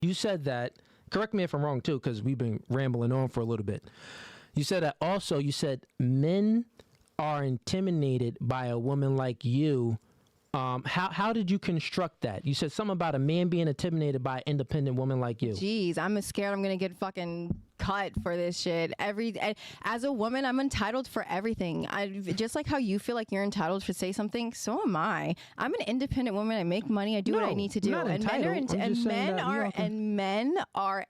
You said that, correct me if I'm wrong too, because we've been rambling on for a little bit. You said that also, you said men are intimidated by a woman like you. How did you construct that? You said something about a man being intimidated by an independent woman like you. Jeez, I'm scared I'm going to get fucking cut for this shit. As a woman, I'm entitled for everything. Just like how you feel like you're entitled to say something, so am I. I'm an independent woman. I make money. I do what I need to do. And men are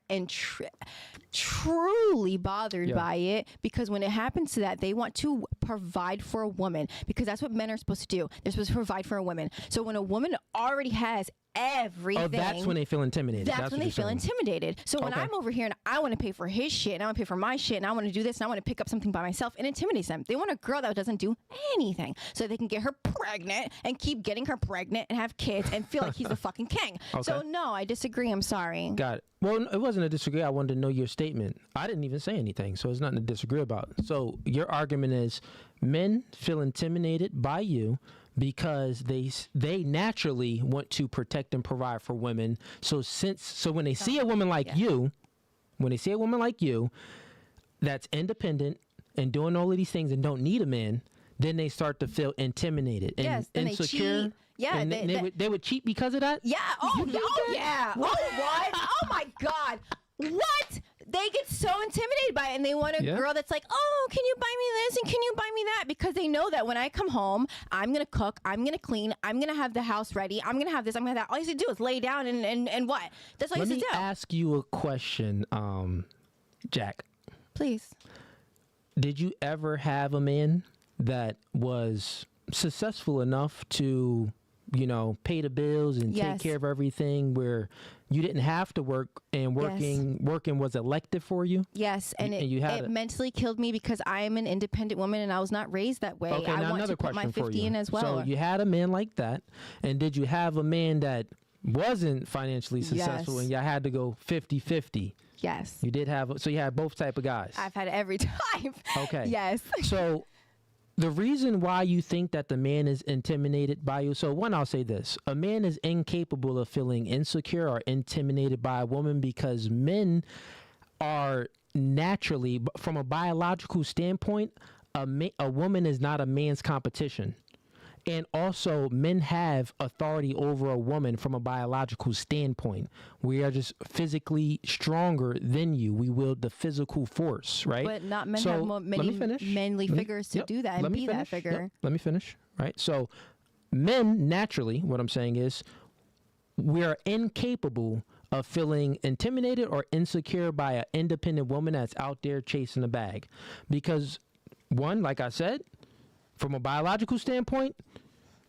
truly bothered by it, because when it happens to that, they want to provide for a woman, because that's what men are supposed to do. They're supposed to provide for a woman. So when a woman already has everything. Oh, that's when they feel intimidated. That's when they feel intimidated. So when I'm over here and I want to pay for his shit and I want to pay for my shit and I want to do this and I want to pick up something by myself, it intimidates them. They want a girl that doesn't do anything so they can get her pregnant and keep getting her pregnant and have kids and feel like he's the fucking king. Okay. So no, I disagree. I'm sorry. Got it. Well, it wasn't a disagree. I wanted to know your statement. I didn't even say anything, so it's nothing to disagree about. So your argument is men feel intimidated by you because they naturally want to protect and provide for women. So when they see a woman like you, that's independent and doing all of these things and don't need a man, then they start to feel intimidated and insecure. They cheat. Yeah, and they would cheat because of that. Yeah. Oh yeah. What? Oh my God. What? They get so intimidated by it, and they want a girl that's like, oh, can you buy me this and can you buy me that? Because they know that when I come home, I'm going to cook, I'm going to clean, I'm going to have the house ready, I'm going to have this, I'm going to have that. All you have to do is lay down and what? That's all you have to do. Let me ask you a question, Jack. Please. Did you ever have a man that was successful enough to, pay the bills and take care of everything, where you didn't have to work and working was elective for you? Yes, and it mentally killed me because I am an independent woman and I was not raised that way. Okay, I now want to put my 50 in as well. So you had a man like that, and did you have a man that wasn't financially successful and you had to go 50-50? Yes. You did have, so you had both type of guys. I've had every type. Okay. Yes. So the reason why you think that the man is intimidated by you, so one, I'll say this. A man is incapable of feeling insecure or intimidated by a woman because men are naturally, from a biological standpoint, a woman is not a man's competition. And also, men have authority over a woman from a biological standpoint. We are just physically stronger than you. We wield the physical force, right? But not men have many manly figures to do that and be that figure. Let me finish, right? So men, naturally, what I'm saying is, we are incapable of feeling intimidated or insecure by an independent woman that's out there chasing a bag. Because, one, like I said, from a biological standpoint,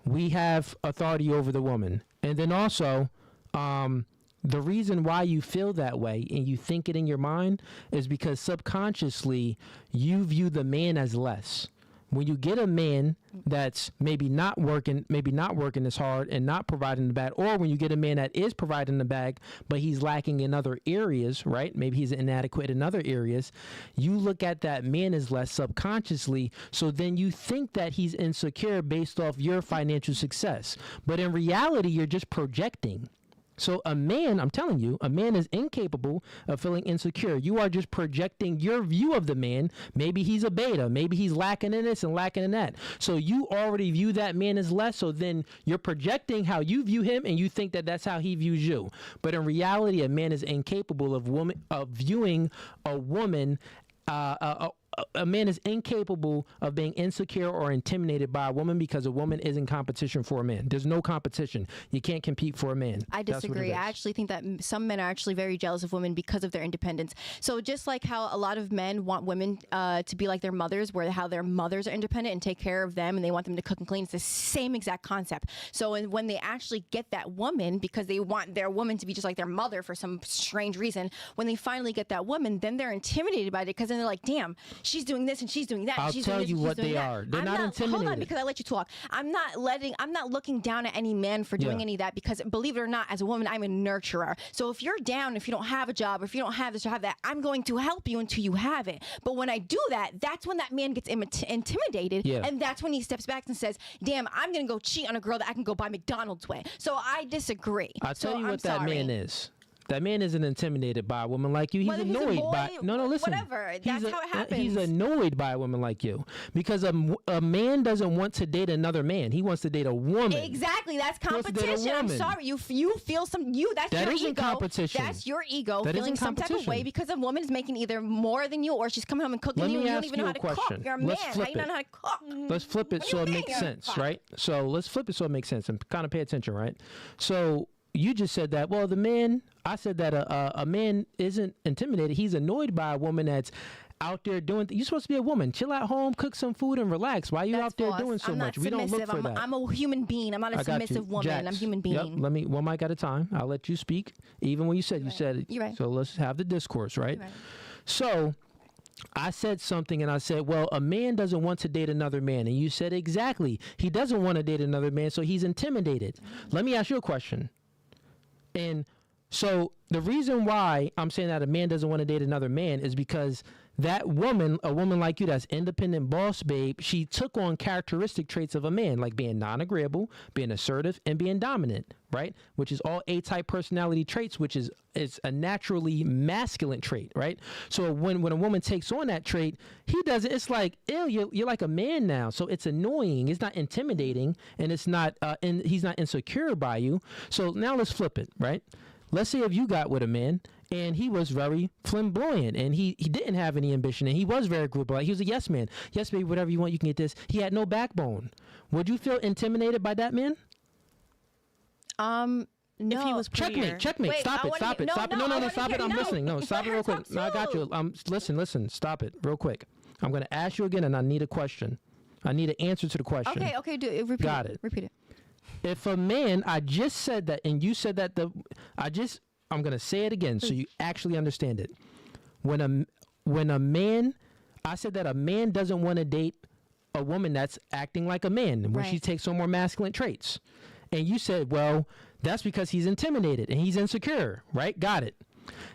we have authority over the woman. And then also, the reason why you feel that way and you think it in your mind is because subconsciously you view the man as less. When you get a man that's maybe not working as hard and not providing the bag, or when you get a man that is providing the bag, but he's lacking in other areas, right? Maybe he's inadequate in other areas. You look at that man as less subconsciously. So then you think that he's insecure based off your financial success. But in reality, you're just projecting. So a man, I'm telling you, a man is incapable of feeling insecure. You are just projecting your view of the man. Maybe he's a beta. Maybe he's lacking in this and lacking in that. So you already view that man as less. So then you're projecting how you view him, and you think that that's how he views you. But in reality, a man is incapable of viewing a woman. A man is incapable of being insecure or intimidated by a woman because a woman is in competition for a man. There's no competition. You can't compete for a man. I disagree. I actually think that some men are actually very jealous of women because of their independence. So just like how a lot of men want women to be like their mothers, where how their mothers are independent and take care of them and they want them to cook and clean, it's the same exact concept. So when they actually get that woman, because they want their woman to be just like their mother for some strange reason, when they finally get that woman, then they're intimidated by it, because then they're like, damn, she's doing this and she's doing that. I'll tell you what they are. They're not intimidated. Hold on, because I let you talk. I'm not looking down at any man for doing any of that, because believe it or not, as a woman, I'm a nurturer. So if you're down, if you don't have a job, or if you don't have this or have that, I'm going to help you until you have it. But when I do that, that's when that man gets intimidated, and that's when he steps back and says, damn, I'm going to go cheat on a girl that I can go buy McDonald's with. So I disagree. I'll tell you what that man is. That man isn't intimidated by a woman like you. He's Whether he's a annoyed boy, by no. Listen, whatever. That's how it happens. He's annoyed by a woman like you because a man doesn't want to date another man. He wants to date a woman. Exactly. That's He wants to date a competition. I'm woman. sorry. You feel that's That your isn't ego. competition. That's your ego That feeling isn't some type of way competition. because a woman is making either more than you or she's coming home and cooking Let you me and you don't ask even you know how a to question. cook. You're a man. Let's How flip you don't know how to cook? Let's flip it What do so you it mean makes you're sense, fine? right? So let's flip it so it makes sense and kind of pay attention, right? So you just said that, well, the man, I said that a man isn't intimidated. He's annoyed by a woman that's out there doing you're supposed to be a woman. Chill at home, cook some food, and relax. Why are you out there false. doing so I'm much? not We don't look submissive. for that. I'm a human being. I'm not a I got you. submissive woman. I'm a Jax, human Yep, being. let me one mic at a time. I'll let you speak. Even when you said it. You're right. So let's have the discourse, right? You're right. So I said something and I said, well, a man doesn't want to date another man. And you said exactly. He doesn't want to date another man, so he's intimidated. Let me ask you a question. And so the reason why I'm saying that a man doesn't want to date another man is because that woman, a woman like you that's independent boss babe, she took on characteristic traits of a man, like being non-agreeable, being assertive, and being dominant, right? Which is all A-type personality traits, which is a naturally masculine trait, right? So when a woman takes on that trait, he doesn't, it's like, ew, you're like a man now. So it's annoying. It's not intimidating, and it's not, and he's not insecure by you. So now let's flip it, right? Let's say if you got with a man and he was very flamboyant and he didn't have any ambition and he was very agreeable. Like he was a yes man. Yes, baby, whatever you want, you can get this. He had no backbone. Would you feel intimidated by that man? No. If he was prettier. Checkmate. Wait, Stop I it. wanna Stop hear- it. no, Stop it. no, I No, wanna stop hear- it. I'm no. listening. No, Let stop it her real quick. talk No, I got you. too. Listen. Stop it real quick. I'm going to ask you again and I need a question. I need an answer to the question. Okay, do it. Repeat Got it. it. Repeat it. If a man, I just said that, and you said that I'm going to say it again so you actually understand it. When a man, I said that a man doesn't want to date a woman that's acting like a man when she Right. takes on more masculine traits. And you said, well, that's because he's intimidated and he's insecure, right? Got it.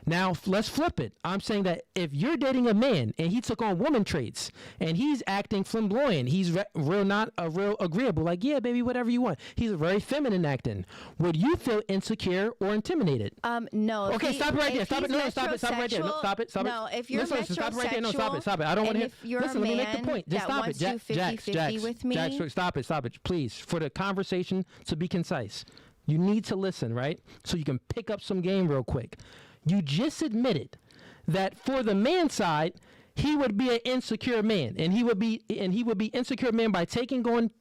Now, let's flip it. I'm saying that if you're dating a man and he took on woman traits and he's acting flamboyant, he's real agreeable, like, yeah, baby, whatever you want. He's very feminine acting. Would you feel insecure or intimidated? No. Okay, stop it right there. Stop it. No, stop it. Stop it right there. No, metrosexual- stop it. Stop it. No, if you're listen, stop it right there. No, stop it. metrosexual Stop it. I don't want and to if you're listen, a let me make the man point. Just that stop wants it. to 50-50 with me- Jax, stop it. Please, for the conversation to be concise. You need to listen, right? So you can pick up some game real quick. You just admitted that for the man side, he would be an insecure man, and he would be insecure man by taking on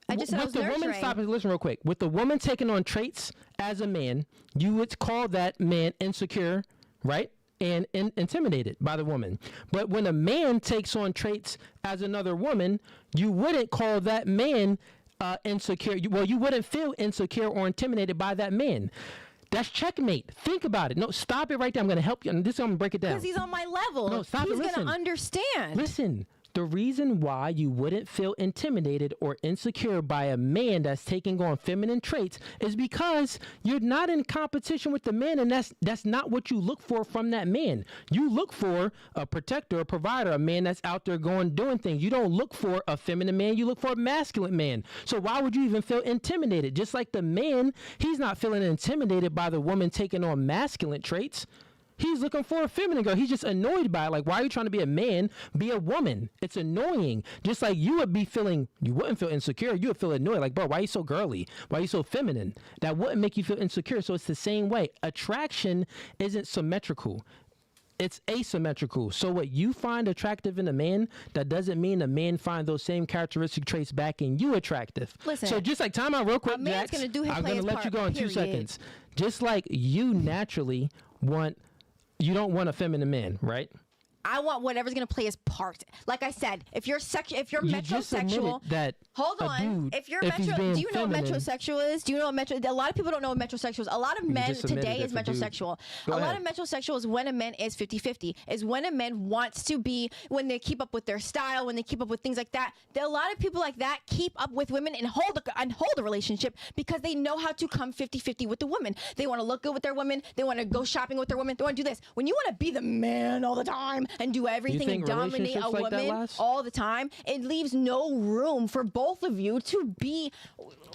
I just said I with was the woman. nurturing. Stop it. Listen real quick. With the woman taking on traits as a man, you would call that man insecure, right? And intimidated by the woman. But when a man takes on traits as another woman, you wouldn't call that man insecure. You wouldn't feel insecure or intimidated by that man. That's checkmate. Think about it. No, stop it right there. I'm going to help you. And this is I'm going to break it down. Because he's on my level. No, stop it. He's Listen. gonna understand. Listen, the reason why you wouldn't feel intimidated or insecure by a man that's taking on feminine traits is because you're not in competition with the man, and that's not what you look for from that man. You look for a protector, a provider, a man that's out there doing things. You don't look for a feminine man, you look for a masculine man. So why would you even feel intimidated? Just like the man, he's not feeling intimidated by the woman taking on masculine traits. He's looking for a feminine girl. He's just annoyed by it. Like, why are you trying to be a man? Be a woman. It's annoying. Just like you wouldn't feel insecure. You would feel annoyed. Like, bro, why are you so girly? Why are you so feminine? That wouldn't make you feel insecure. So it's the same way. Attraction isn't symmetrical. It's asymmetrical. So what you find attractive in a man, that doesn't mean a man find those same characteristic traits back in you attractive. Listen, so just like time out real quick, a man's Jax, gonna do his I'm play going to his let you part, go in 2 period. seconds. Just like you naturally you don't want a feminine man, right? I want whatever's gonna play his part. Like I said, if you're You just admitted metrosexual, that hold a on. dude, If you're if he's being do you know what feminine- metrosexual is? Do you know what a lot of people don't know what metrosexual is. A lot of men just admitted today it is for dudes. metrosexual. Go A lot ahead. of metrosexual is when a man is 50-50. Is when a man wants to be, when they keep up with their style, when they keep up with things like that. There are a lot of people like that keep up with women and hold a relationship because they know how to come 50-50 with the woman. They want to look good with their women. They want to go shopping with their women. They want to do this. When you want to be the man all the time and do everything think and dominate relationships a like that woman last? all the time, it leaves no room for both of you to be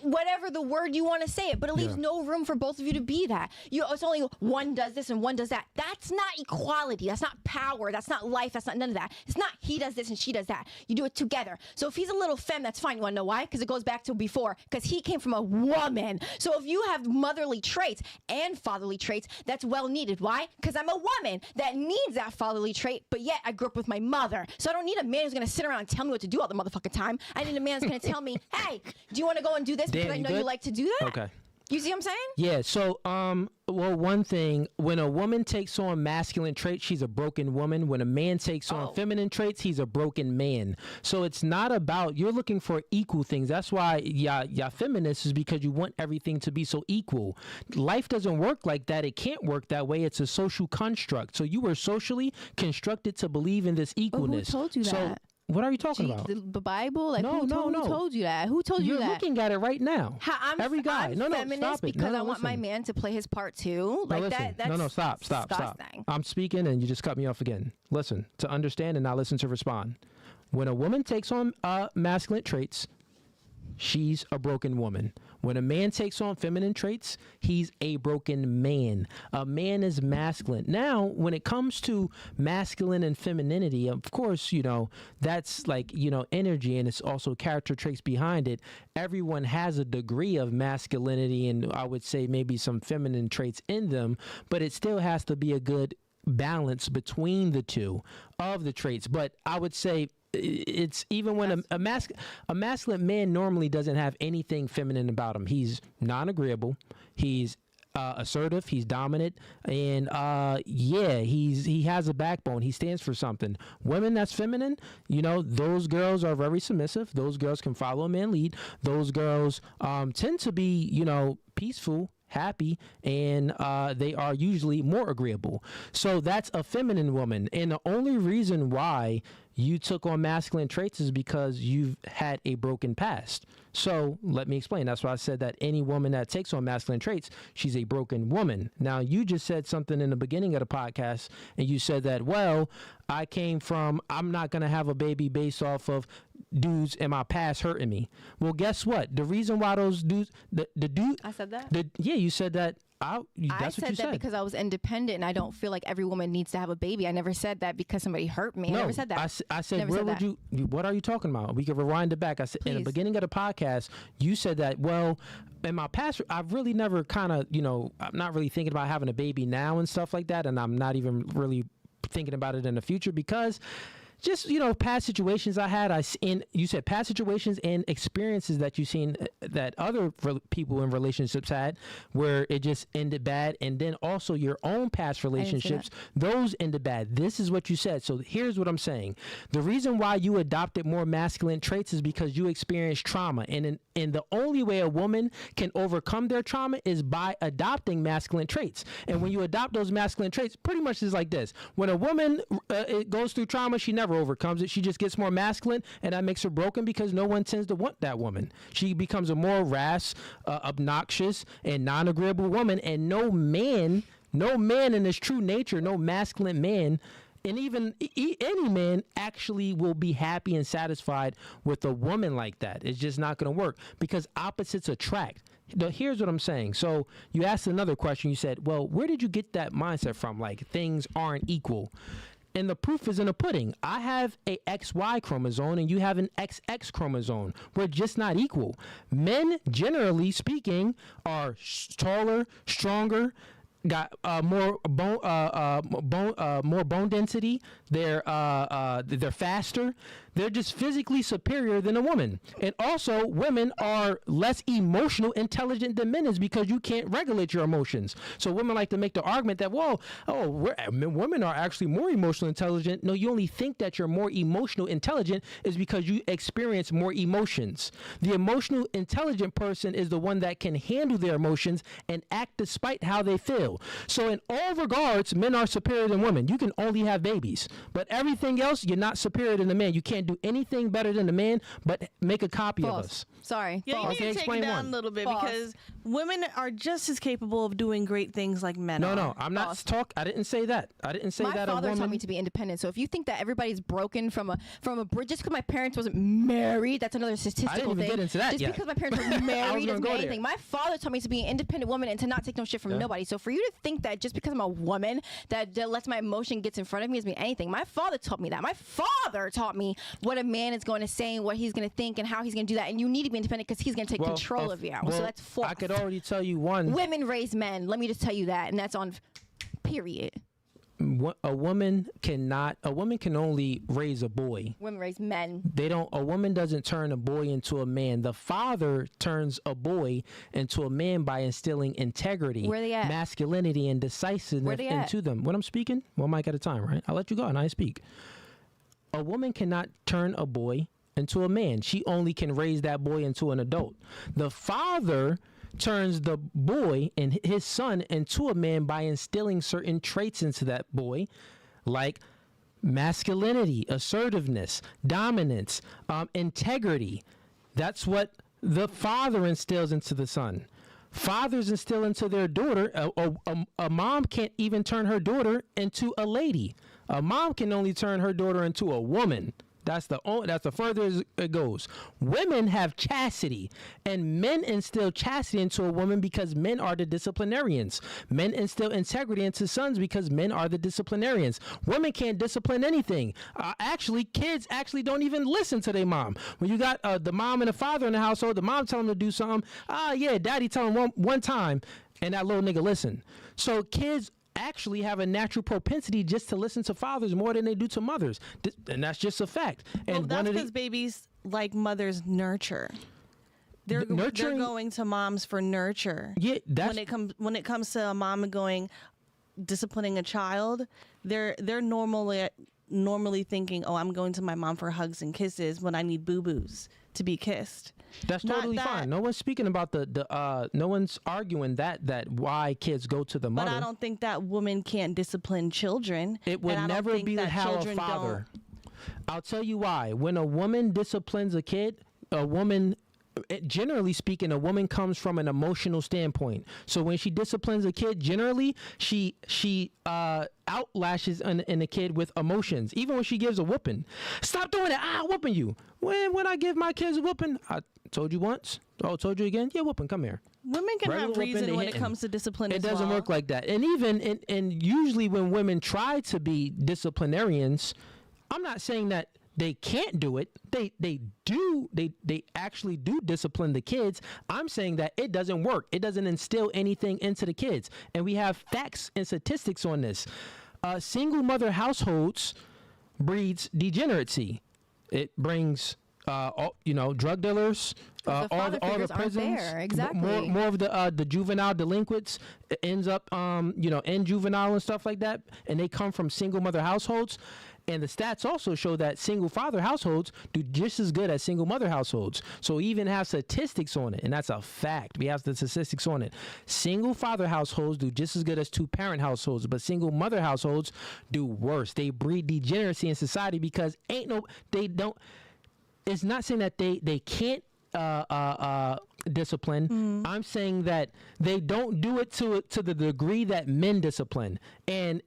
whatever the word you want to say it, but it leaves no room for both of you to be that. It's only one does this and one does that. That's not equality. That's not power. That's not life. That's not none of that. It's not he does this and she does that. You do it together. So if he's a little femme, that's fine. You want to know why? Because it goes back to before. Because he came from a woman. So if you have motherly traits and fatherly traits, that's well needed. Why? Because I'm a woman that needs that fatherly trait, but yet I grew up with my mother. So I don't need a man who's going to sit around and tell me what to do all the motherfucking time. I need a man who's going to tell me, hey, do you want to go and do this? Because I know you like to do that. Okay. You see what I'm saying? Yeah. So, well, one thing, when a woman takes on masculine traits, she's a broken woman. When a man takes on feminine traits, he's a broken man. So it's not about, you're looking for equal things. That's why y'all feminists is because you want everything to be so equal. Life doesn't work like that. It can't work that way. It's a social construct. So you were socially constructed to believe in this equalness. Who told you that? What are you talking about? The Bible? Like, No. who told you that? Who told you that? You're looking at it right now. I'm feminist stop it. because I want my man to play his part too. Like that's stop. I'm speaking and you just cut me off again. Listen, to understand and not listen to respond. When a woman takes on masculine traits, she's a broken woman. When a man takes on feminine traits, he's a broken man. A man is masculine. Now, when it comes to masculine and femininity, of course, that's like, energy, and it's also character traits behind it. Everyone has a degree of masculinity and I would say maybe some feminine traits in them, but it still has to be a good balance between the two of the traits. But I would say it's even when a masculine man normally doesn't have anything feminine about him. He's non-agreeable. He's assertive. He's dominant, and he has a backbone. He stands for something. Women that's feminine, those girls are very submissive. Those girls can follow a man lead. Those girls tend to be, peaceful, happy, and they are usually more agreeable. So that's a feminine woman, and the only reason why you took on masculine traits is because you've had a broken past. So let me explain. That's why I said that any woman that takes on masculine traits, she's a broken woman. Now, you just said something in the beginning of the podcast, and you said that, well, I'm not going to have a baby based off of dudes in my past hurting me. Well, guess what? The reason why those dudes, the dude. I said that? You said that. I said that because I was independent and I don't feel like every woman needs to have a baby. I never said that because somebody hurt me. I never said that. I said, what are you talking about? We can rewind it back. I said, in the beginning of the podcast, you said that, well, in my past, I've really never I'm not really thinking about having a baby now and stuff like that. And I'm not even really thinking about it in the future because just, past situations I had, you said past situations and experiences that you've seen that other people in relationships had where it just ended bad. And then also your own past relationships, those ended bad. This is what you said. So here's what I'm saying. The reason why you adopted more masculine traits is because you experienced trauma. And the only way a woman can overcome their trauma is by adopting masculine traits. And when you adopt those masculine traits, pretty much it's like this. When a woman goes through trauma, she never overcomes it. She just gets more masculine, and that makes her broken because no one tends to want that woman. She becomes a more rash, obnoxious, and non-agreeable woman, and no man in his true nature, no masculine man, and even any man actually will be happy and satisfied with a woman like that. It's just not going to work because opposites attract. Here's what I'm saying. So you asked another question. You said, well, where did you get that mindset from? Like things aren't equal. And the proof is in the pudding. I have a XY chromosome and you have an XX chromosome. We're just not equal. Men, generally speaking, are taller, stronger, got more bone density. They're faster. They're just physically superior than a woman. And also, women are less emotional intelligent than men is because you can't regulate your emotions. So women like to make the argument that, women are actually more emotional intelligent. No, you only think that you're more emotional intelligent is because you experience more emotions. The emotional intelligent person is the one that can handle their emotions and act despite how they feel. So in all regards, men are superior than women. You can only have babies. But everything else, you're not superior than the man. You can't can't do anything better than a man but make a copy of us. Sorry. Yeah, you need to take it down a little bit because women are just as capable of doing great things like men are. No, I'm not I didn't say that. I didn't say that a woman. My father taught me to be independent. So if you think that everybody's broken from a bridge just because my parents wasn't married, that's another statistical I didn't even thing. get into that just yet. because my parents were married doesn't mean anything. My father taught me to be an independent woman and to not take no shit from nobody. So for you to think that just because I'm a woman that lets my emotion gets in front of me doesn't mean anything. My father taught me that. My father taught me what a man is going to say and what he's going to think and how he's going to do that. And you need to be independent because he's going to take control of you. So that's false. I could already tell you one. Women raise men. Let me just tell you that. And that's on period. A woman can only raise a boy. Women raise men. A woman doesn't turn a boy into a man. The father turns a boy into a man by instilling integrity, where they at? Masculinity, and decisiveness into them. When I'm speaking, one mic at a time, right? I'll let you go and I speak. A woman cannot turn a boy into a man. She only can raise that boy into an adult. The father turns the boy and his son into a man by instilling certain traits into that boy, like masculinity, assertiveness, dominance, integrity. That's what the father instills into the son. Fathers instill into their daughter. A mom can't even turn her daughter into a lady. A mom can only turn her daughter into a woman. That's the further it goes. Women have chastity, and men instill chastity into a woman because men are the disciplinarians. Men instill integrity into sons because men are the disciplinarians. Women can't discipline anything. Kids actually don't even listen to their mom. When you got the mom and the father in the household, the mom telling them to do something. Daddy telling them one time, and that little nigga listen. So kids actually have a natural propensity just to listen to fathers more than they do to mothers, and that's just a fact. And that's because babies like mothers nurture. They're going to moms for nurture. Yeah, when it comes to a mom disciplining a child, they're normally thinking, I'm going to my mom for hugs and kisses when I need boo-boos to be kissed. That's totally fine. No one's speaking about no one's arguing that why kids go to the mother. But I don't think that woman can't discipline children. It would never be the how of father. I'll tell you why. When a woman disciplines a kid, generally speaking, a woman comes from an emotional standpoint. So when she disciplines a kid, generally she outlashes in a kid with emotions. Even when she gives a whooping, stop doing it. Whooping you. When I give my kids a whooping, I told you once. Told you again. Yeah, whooping. Come here. Women can have reason when it comes to discipline. It doesn't work like that. And even and usually when women try to be disciplinarians, I'm not saying that they can't do it. They actually do discipline the kids. I'm saying that it doesn't work. It doesn't instill anything into the kids. And we have facts and statistics on this. Single mother households breeds degeneracy. It brings drug dealers, all the prisons, exactly. more of the juvenile delinquents ends up in juvenile and stuff like that, and they come from single mother households. And the stats also show that single father households do just as good as single mother households. So we even have statistics on it, and that's a fact. We have the statistics on it. Single father households do just as good as two parent households, but single mother households do worse. They breed degeneracy in society because they don't. It's not saying that they can't discipline. I'm saying that they don't do it to the degree that men discipline. And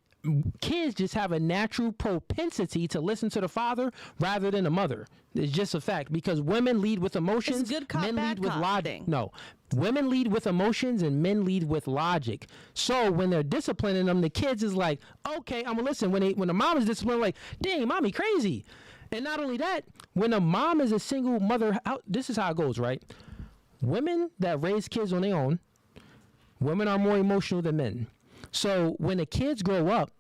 kids just have a natural propensity to listen to the father rather than the mother. It's just a fact because women lead with emotions. It's good cop, men bad lead with cop logic. thing. No, women lead with emotions and men lead with logic. So when they're disciplining them, the kids is like, okay, I'm gonna listen. When the mom is disciplining, like, dang, mommy crazy. And not only that, when a mom is a single mother, this is how it goes, right? Women that raise kids on their own, women are more emotional than men. So when the kids grow up,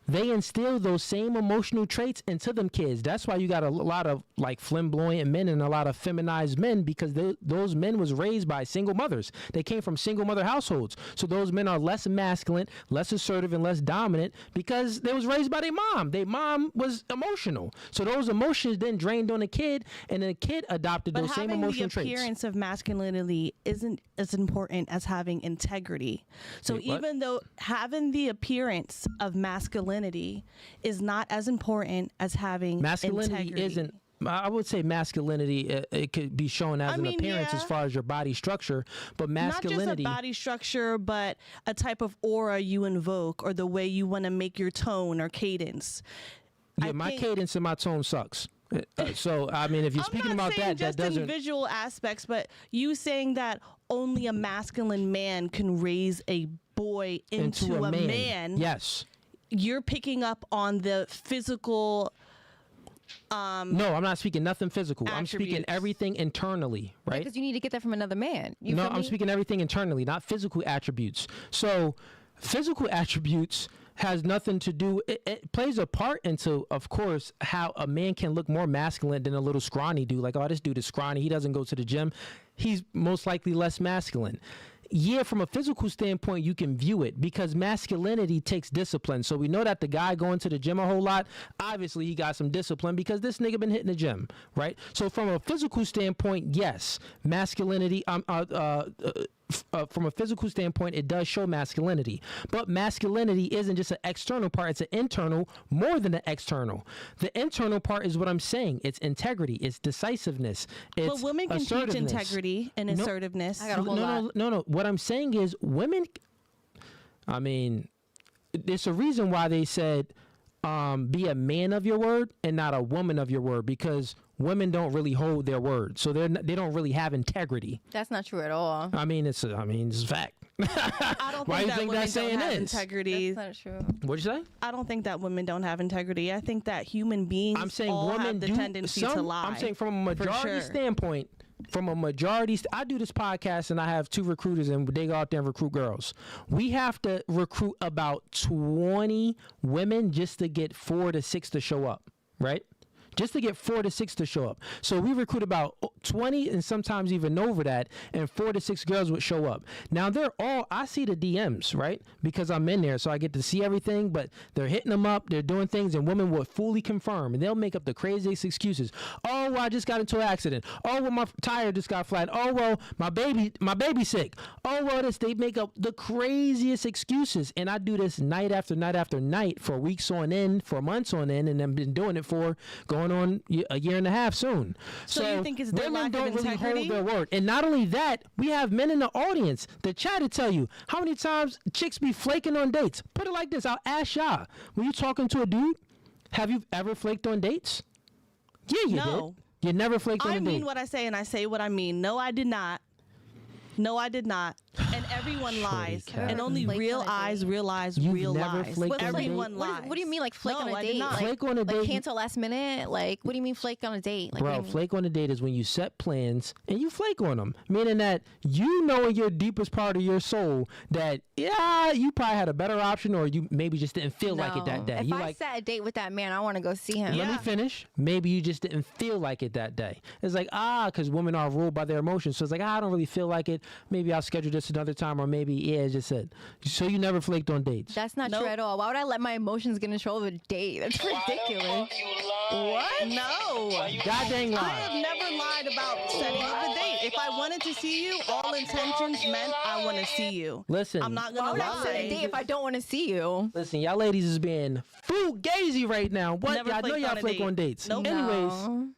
they instill those same emotional traits into them kids. That's why you got a lot of like flamboyant men and a lot of feminized men because those men was raised by single mothers. They came from single mother households. So those men are less masculine, less assertive, and less dominant because they was raised by their mom. Their mom was emotional. So those emotions then drained on the kid, and the kid adopted those same emotional traits. But having the appearance of masculinity isn't as important as having integrity. So even though having the appearance of masculinity is not as important as having integrity. I would say masculinity, it could be shown as an appearance as far as your body structure, but masculinity. Not just a body structure, but a type of aura you invoke or the way you want to make your tone or cadence. Yeah, my cadence and my tone sucks. So, I mean, if you're speaking about that, just that doesn't. in visual aspects, but you saying that only a masculine man can raise a boy into a man. Yes. You're picking up on the physical. No, I'm not speaking nothing physical. Attributes. I'm speaking everything internally, right? Because you need to get that from another man. You No, feel I'm me? speaking everything internally, not physical attributes. So, physical attributes has nothing to do. It plays a part into, of course, how a man can look more masculine than a little scrawny dude. Like, oh, this dude is scrawny. He doesn't go to the gym. He's most likely less masculine. Yeah, from a physical standpoint, you can view it because masculinity takes discipline. So we know that the guy going to the gym a whole lot, obviously he got some discipline because this nigga been hitting the gym, right? So from a physical standpoint, yes, masculinity, from a physical standpoint, it does show masculinity. But masculinity isn't just an external part, it's an internal more than an external. The internal part is what I'm saying. It's integrity, it's decisiveness, it's But women can teach integrity and assertiveness. I got a whole lot. No. What I'm saying is women, I mean, there's a reason why they said be a man of your word and not a woman of your word, because women don't really hold their word, so they don't really have integrity. That's not true at all. I mean, it's a fact. I don't Why think you that think women that saying don't have is? integrity. That's not true. What'd you say? I don't think that women don't have integrity. I think that human beings I'm saying all women have the do tendency to lie. I'm saying from a majority sure. standpoint. I do this podcast and I have 2 recruiters and they go out there and recruit girls. We have to recruit about 20 women just to get 4 to 6 to show up, right? Just to get 4 to 6 to show up. So we recruit about 20 and sometimes even over that, and 4 to 6 girls would show up. Now I see the DMs, right? Because I'm in there, so I get to see everything, but they're hitting them up, they're doing things, and women will fully confirm, and they'll make up the craziest excuses. Oh, well, I just got into an accident. Oh, well, my tire just got flat. Oh, well, my baby's sick. Oh, well, they make up the craziest excuses, and I do this night after night after night for weeks on end, for months on end, and I've been doing it for going on a year and a half soon. So you think it's their women lack don't of really integrity? hold their word. And not only that, we have men in the audience. The chat to tell you how many times chicks be flaking on dates. Put it like this, I'll ask y'all. When you talking to a dude, have you ever flaked on dates? Yeah, you No. did. You never flaked on a I date. mean what I say and I say what I mean. No, I did not. No, I did not. And everyone lies. cat. And only Flaked real on a eyes date. realize You've real never lies. flaked on a date? Everyone lies. What do you mean, like flake No, on a I date? did not. Like, Flake on a date. cancel last minute? Like, what do you mean flake on a date? Like, what do Bro, you mean? flake on a date is when you set plans and you flake on them, meaning that you know in your deepest part of your soul that, yeah, you probably had a better option or you maybe just didn't feel like it that No. day. If you I like, set a date with that man, I want to go see him. let me Yeah. finish. Maybe you just didn't feel like it that day. It's like, because women are ruled by their emotions. So it's like, I don't really feel like it. Maybe I'll schedule this another time, or maybe, it's just it. So you never flaked on dates. That's not Nope. true at all. Why would I let my emotions get in control of a date? That's ridiculous. What? No. God dang I lie. have never lied about setting up a date. If I wanted to see you, all intentions meant I want to see you. Listen. I'm not Why gonna would I set a date lie. if I don't want to see you? Listen, y'all ladies is being fugazi right now. What? Never I know flaked y'all on a flake date. on dates. Nope. Anyways, No.